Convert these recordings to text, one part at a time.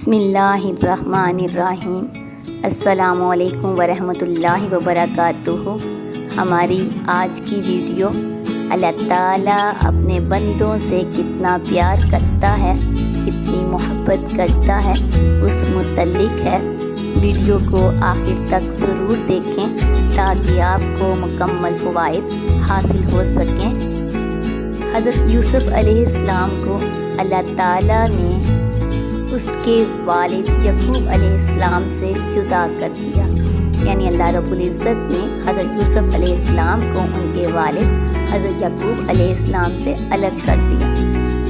بسم اللہ الرحمن الرحیم۔ السلام علیکم ورحمۃ اللہ وبرکاتہ۔ ہماری آج کی ویڈیو اللہ تعالیٰ اپنے بندوں سے کتنا پیار کرتا ہے، کتنی محبت کرتا ہے، اس متعلق ہے۔ ویڈیو کو آخر تک ضرور دیکھیں تاکہ آپ کو مکمل فوائد حاصل ہو سکیں۔ حضرت یوسف علیہ السلام کو اللہ تعالیٰ نے اس کے والد یعقوب علیہ السلام سے جدا کر دیا، یعنی اللہ رب العزت نے حضرت یوسف علیہ السلام کو ان کے والد حضرت یعقوب علیہ السلام سے الگ کر دیا۔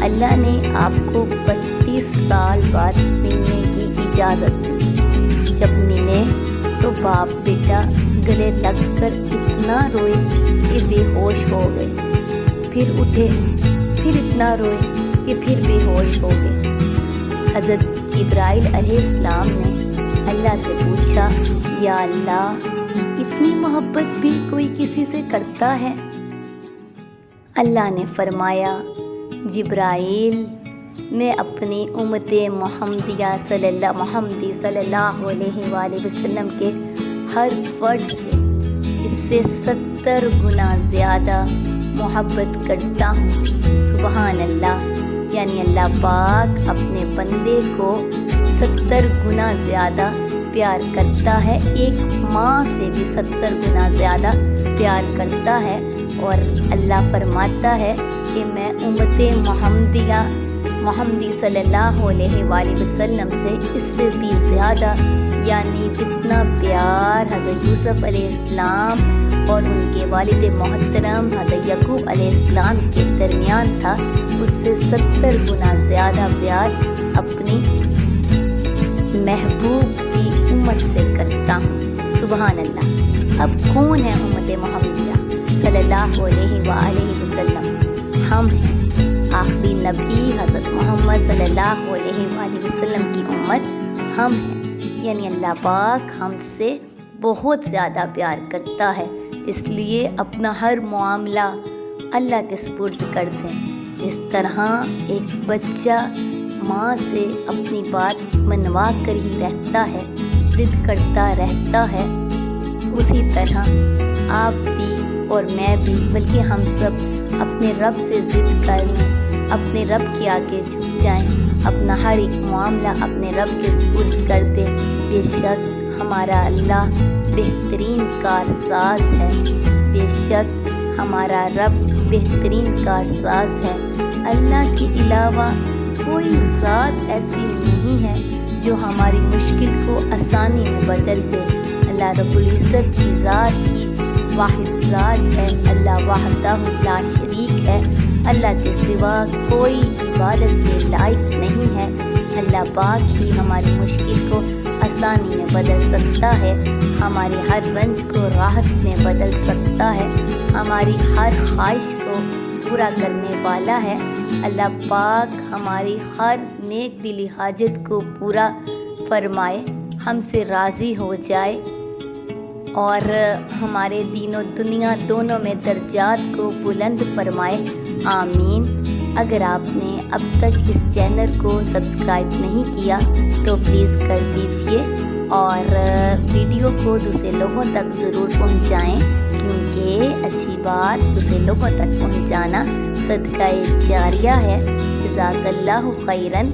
اللہ نے آپ کو 32 سال بعد ملنے کی اجازت دی۔ جب ملے تو باپ بیٹا گلے لگ کر اتنا روئے کہ بے ہوش ہو گئے، پھر اٹھے، پھر اتنا روئے کہ پھر بے ہوش ہو گئے۔ حضرت جبرائیل علیہ السلام نے اللہ سے پوچھا، یا اللہ، اتنی محبت بھی کوئی کسی سے کرتا ہے؟ اللہ نے فرمایا، جبرائیل، میں اپنی امت محمدیہ صلی اللہ علیہ وآلہ وسلم کے ہر فرد سے اس سے 70 گنا زیادہ محبت کرتا ہوں۔ سبحان اللہ، یعنی اللہ پاک اپنے بندے کو 70 گنا زیادہ پیار کرتا ہے، ایک ماں سے بھی 70 گنا زیادہ پیار کرتا ہے۔ اور اللہ فرماتا ہے کہ میں امت محمدی صلی اللہ علیہ وآلہ وسلم سے اس سے بھی زیادہ، یعنی جتنا پیار حضرت یوسف علیہ السلام اور ان کے والد محترم حضرت یعقوب علیہ السلام کے درمیان تھا، اس سے 70 گنا زیادہ پیار اپنی محبوب کی امت سے کرتا ہوں۔ سبحان اللہ۔ اب کون ہے امت محمدیہ صلی اللہ علیہ وآلہ وسلم؟ ہم ہیں۔ آخری نبی حضرت محمد صلی اللہ علیہ وآلہ وسلم کی امت ہم ہیں، یعنی اللہ پاک ہم سے بہت زیادہ پیار کرتا ہے، اس لیے اپنا ہر معاملہ اللہ کے سپرد کر دیں۔ جس طرح ایک بچہ ماں سے اپنی بات منوا کر ہی رہتا ہے، ضد کرتا رہتا ہے، اسی طرح آپ بھی اور میں بھی، بلکہ ہم سب اپنے رب سے ضد کر لیں، اپنے رب کے آگے جھک جائیں، اپنا ہر ایک معاملہ اپنے رب کے سپرد کر دیں۔ بے شک ہمارا اللہ بہترین کارساز ہے، بے شک ہمارا رب بہترین کارساز ہے۔ اللہ کے علاوہ کوئی ذات ایسی نہیں ہے جو ہماری مشکل کو آسانی میں بدل دے۔ اللہ رب العزت کی ذات ہی واحد ذات ہے، اللہ وحدہ لا شریک ہے، اللہ کے سوا کوئی عبادت کے لائق نہیں ہے۔ اللہ پاک ہی ہماری مشکل کو آسانی میں بدل سکتا ہے، ہماری ہر رنج کو راحت میں بدل سکتا ہے، ہماری ہر خواہش کو پورا کرنے والا ہے۔ اللہ پاک ہماری ہر نیک دلی حاجت کو پورا فرمائے، ہم سے راضی ہو جائے اور ہمارے دین و دنیا دونوں میں درجات کو بلند فرمائے، آمین۔ اگر آپ نے اب تک اس چینل کو سبسکرائب نہیں کیا تو پلیز کر دیجئے اور ویڈیو کو دوسرے لوگوں تک ضرور پہنچائیں، کیونکہ اچھی بات دوسرے لوگوں تک پہنچانا صدقہ جاریہ ہے۔ جزاک اللہ خیراً۔